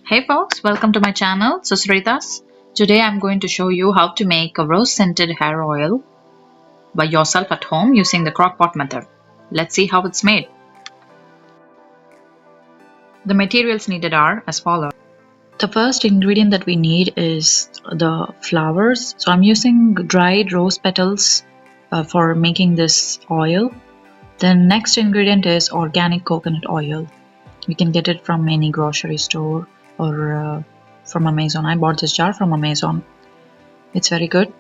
Hey folks, welcome to my channel, Susritas. Today I'm going to show you how to make a rose-scented hair oil by yourself at home using the Crock-pot method. Let's see how it's made. The materials needed are as follows. The first ingredient that we need is the flowers. So I'm using dried rose petals for making this oil. The next ingredient is organic coconut oil. You can get it from any grocery store or from Amazon. I bought this jar from Amazon. It's very good.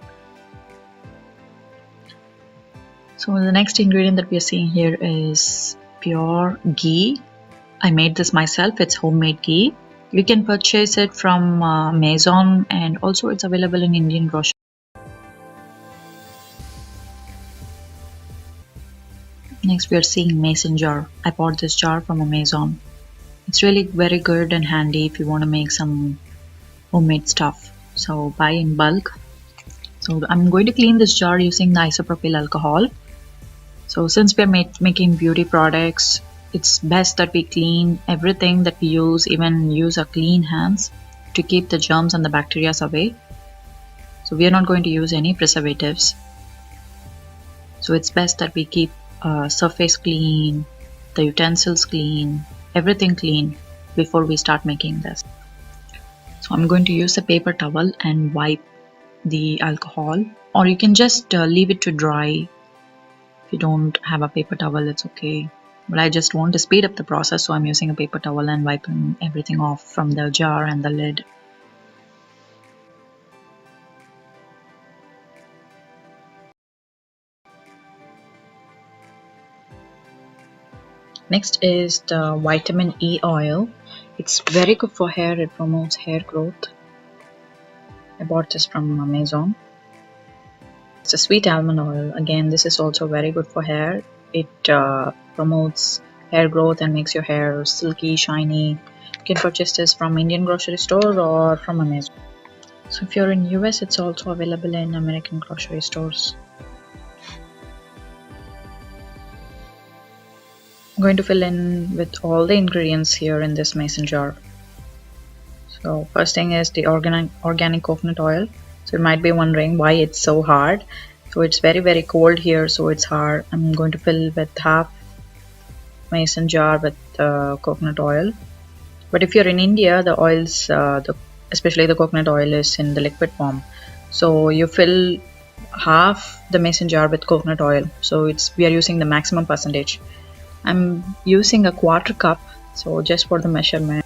So the next ingredient that we are seeing here is pure ghee. I made this myself. It's homemade ghee. You can purchase it from Amazon, and also it's available in Indian grocery. Next we are seeing mason jar. I bought this jar from Amazon. It's really very good and handy if you want to make some homemade stuff. So buy in bulk. So I'm going to clean this jar using the isopropyl alcohol. So since we are making beauty products, it's best that we clean everything that we use, even use our clean hands to keep the germs and the bacteria away. So we are not going to use any preservatives. So it's best that we keep surface clean, the utensils clean, everything clean before we start making this. So I'm going to use a paper towel and wipe the alcohol, or you can just leave it to dry. If you don't have a paper towel, it's okay. But I just want to speed up the process, so I'm using a paper towel and wiping everything off from the jar and the lid. Next is the vitamin E oil. It's very good for hair. It promotes hair growth. I bought this from Amazon. It's a sweet almond oil. Again, this is also very good for hair. It promotes hair growth and makes your hair silky, shiny. You can purchase this from Indian grocery store or from Amazon. So if you're in US, it's also available in American grocery stores. I'm going to fill in with all the ingredients here in this mason jar. So first thing is the organic coconut oil. So you might be wondering why it's so hard. So it's very cold here, so it's hard. I'm going to fill with half mason jar with coconut oil. But if you're in India, the oils, especially the coconut oil, is in the liquid form. So you fill half the mason jar with coconut oil. So we are using the maximum percentage. I'm using a 1/4 cup, so just for the measurement.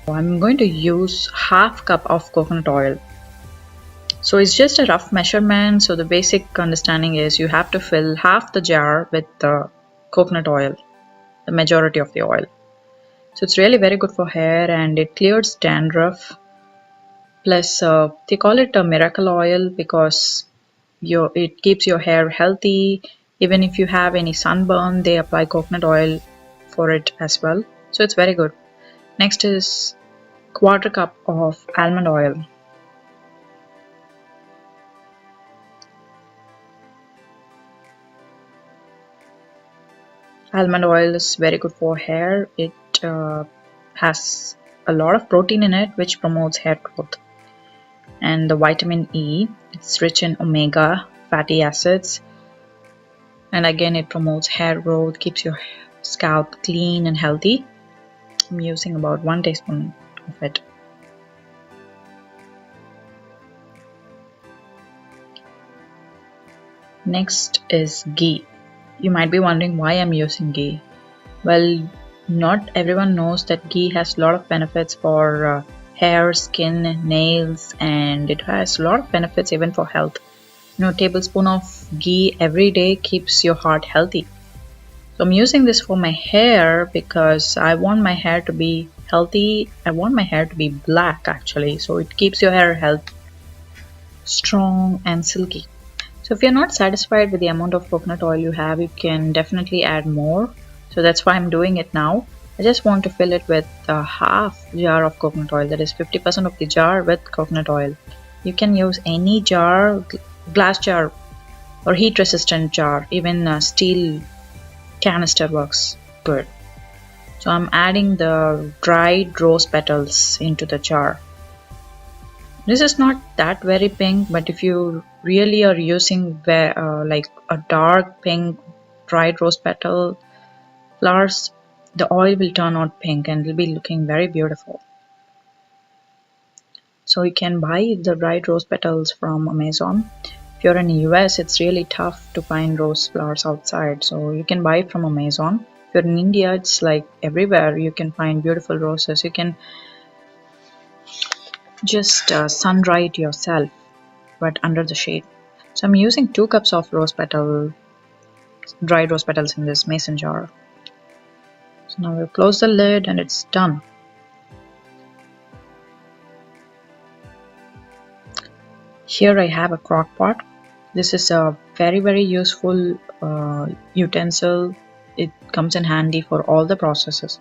I'm going to use half cup of coconut oil. So it's just a rough measurement. So the basic understanding is you have to fill half the jar with the coconut oil, the majority of the oil. So it's really very good for hair, and it clears dandruff. Plus they call it a miracle oil because it keeps your hair healthy. Even if you have any sunburn, they apply coconut oil for it as well. So it's very good. Next is 1/4 cup of almond oil. Almond oil is very good for hair. It has a lot of protein in it, which promotes hair growth. And the vitamin E, it's rich in omega fatty acids. And again, it promotes hair growth, keeps your scalp clean and healthy. I'm using about 1 teaspoon of it. Next is ghee. You might be wondering why I'm using ghee. Well, not everyone knows that ghee has a lot of benefits for hair, skin, nails, and it has a lot of benefits even for health. A tablespoon of ghee every day keeps your heart healthy. So I'm using this for my hair because I want my hair to be healthy. I want my hair to be black actually. So it keeps your hair healthy, strong and silky. So if you're not satisfied with the amount of coconut oil you have, you can definitely add more. So that's why I'm doing it now. I just want to fill it with half jar of coconut oil. That is 50% of the jar with coconut oil. You can use any jar, glass jar or heat resistant jar. Even steel canister works good. So I'm adding the dried rose petals into the jar. This is not that very pink, but if you really are using like a dark pink dried rose petal flowers, the oil will turn out pink and it will be looking very beautiful. So you can buy the dried rose petals from Amazon. If you're in the US, it's really tough to find rose flowers outside, so you can buy it from Amazon. If you're in India, it's like everywhere you can find beautiful roses. You can just sun dry it yourself, but under the shade. So I'm using 2 cups of dried rose petals in this mason jar. So now we'll close the lid and it's done. Here I have a crock pot. This is a very useful utensil. It comes in handy for all the processes.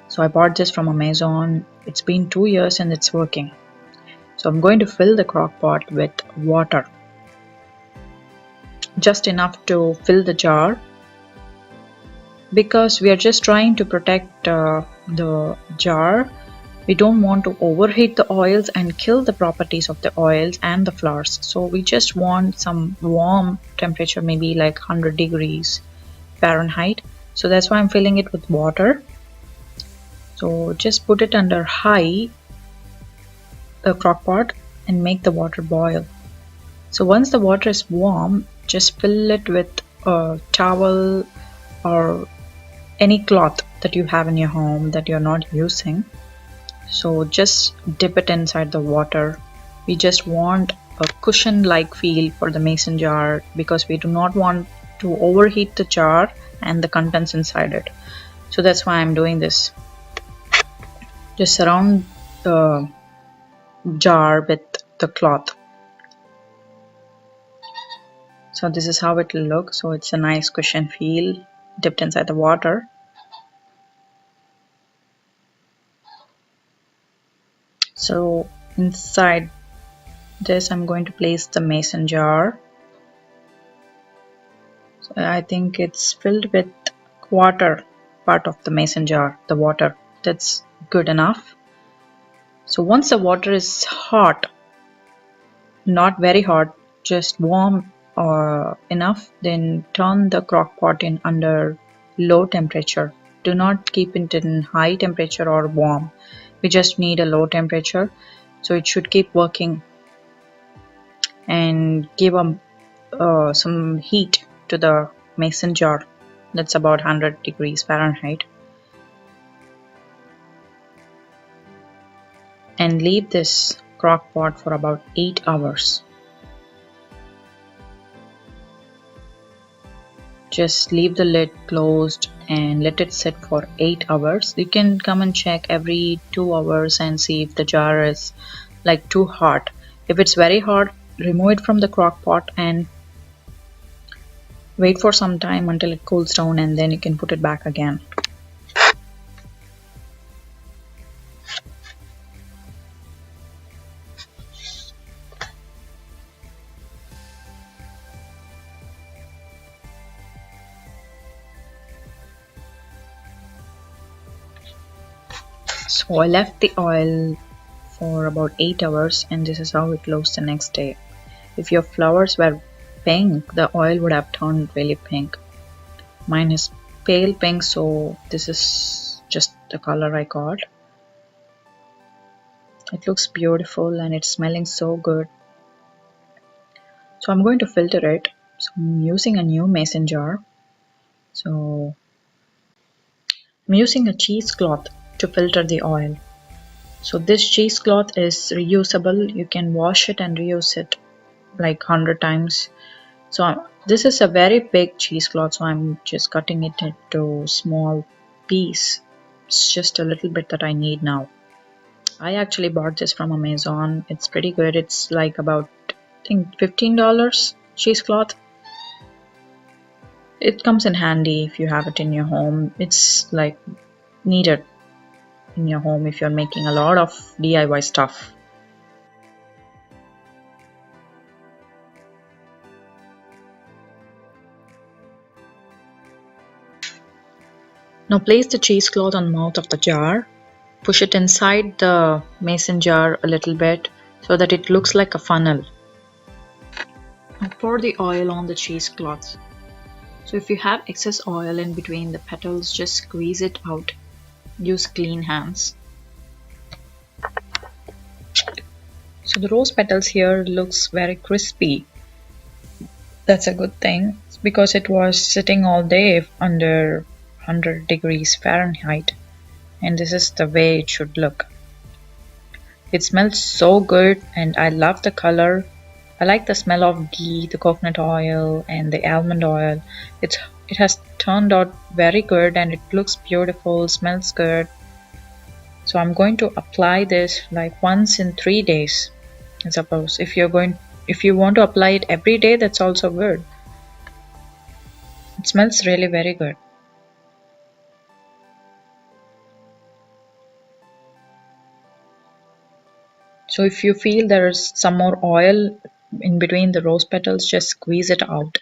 So I bought this from Amazon. It's been 2 years and it's working. So I'm going to fill the crock pot with water. Just enough to fill the jar, because we are just trying to protect the jar. We don't want to overheat the oils and kill the properties of the oils and the flowers. So we just want some warm temperature, maybe like 100 degrees Fahrenheit. So that's why I'm filling it with water. So just put it under high, the crock pot, and make the water boil. So once the water is warm, just fill it with a towel or any cloth that you have in your home that you're not using. So just dip it inside the water. We just want a cushion like feel for the mason jar, because we do not want to overheat the jar and the contents inside it. So that's why I'm doing this. Just surround the jar with the cloth. So this is how it will look. So it's a nice cushion feel dipped inside the water. So inside this I'm going to place the mason jar. So I think it's filled with water, part of the mason jar, the water. That's good enough. So once the water is hot, not very hot, just warm enough, then turn the crock pot in under low temperature. Do not keep it in high temperature or warm. We just need a low temperature, so it should keep working and give some heat to the mason jar. That's about 100 degrees Fahrenheit. And leave this crock pot for about 8 hours. Just leave the lid closed and let it sit for 8 hours. You can come and check every 2 hours and see if the jar is like too hot. If it's very hot, remove it from the crock pot and wait for some time until it cools down, and then you can put it back again. So I left the oil for about 8 hours, and this is how it looks the next day. If your flowers were pink, the oil would have turned really pink. Mine is pale pink, so this is just the color I got. It looks beautiful and it's smelling so good. So I'm going to filter it. So I'm using a new mason jar. So I'm using a cheesecloth to filter the oil. So this cheesecloth is reusable. You can wash it and reuse it like 100 times. So this is a very big cheesecloth, so I'm just cutting it into small piece. It's just a little bit that I need now. I actually bought this from Amazon. It's pretty good. It's like about, I think, $15 cheesecloth. It comes in handy if you have it in your home. It's like needed in your home if you're making a lot of DIY stuff. Now place the cheesecloth on the mouth of the jar. Push it inside the mason jar a little bit so that it looks like a funnel. Now pour the oil on the cheesecloth. So if you have excess oil in between the petals, just squeeze it out. Use clean hands. So the rose petals here looks very crispy. That's a good thing because it was sitting all day under 100 degrees Fahrenheit, and this is the way it should look. It smells so good and I love the color. I like the smell of ghee, the coconut oil and the almond oil. It has turned out very good and it looks beautiful, smells good. So I'm going to apply this like once in 3 days. I suppose if you want to apply it every day, that's also good. It smells really very good. So if you feel there's some more oil in between the rose petals, just squeeze it out.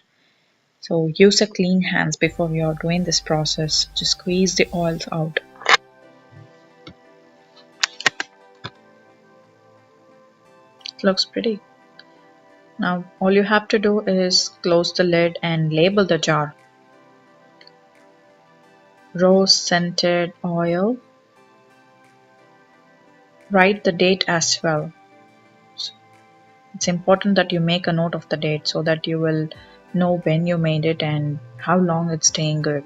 So use a clean hands before you're doing this process. Just squeeze the oils out. It looks pretty. Now all you have to do is close the lid and label the jar. Rose scented oil. Write the date as well. It's important that you make a note of the date so that you will know when you made it and how long it's staying good.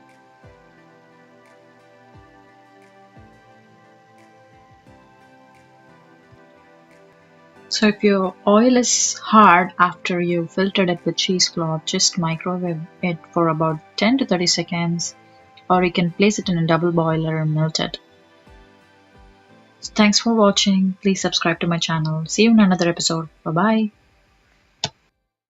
So if your oil is hard after you filtered it with cheesecloth, just microwave it for about 10 to 30 seconds, or you can place it in a double boiler and melt it. So thanks for watching. Please subscribe to my channel. See you in another episode. Bye bye.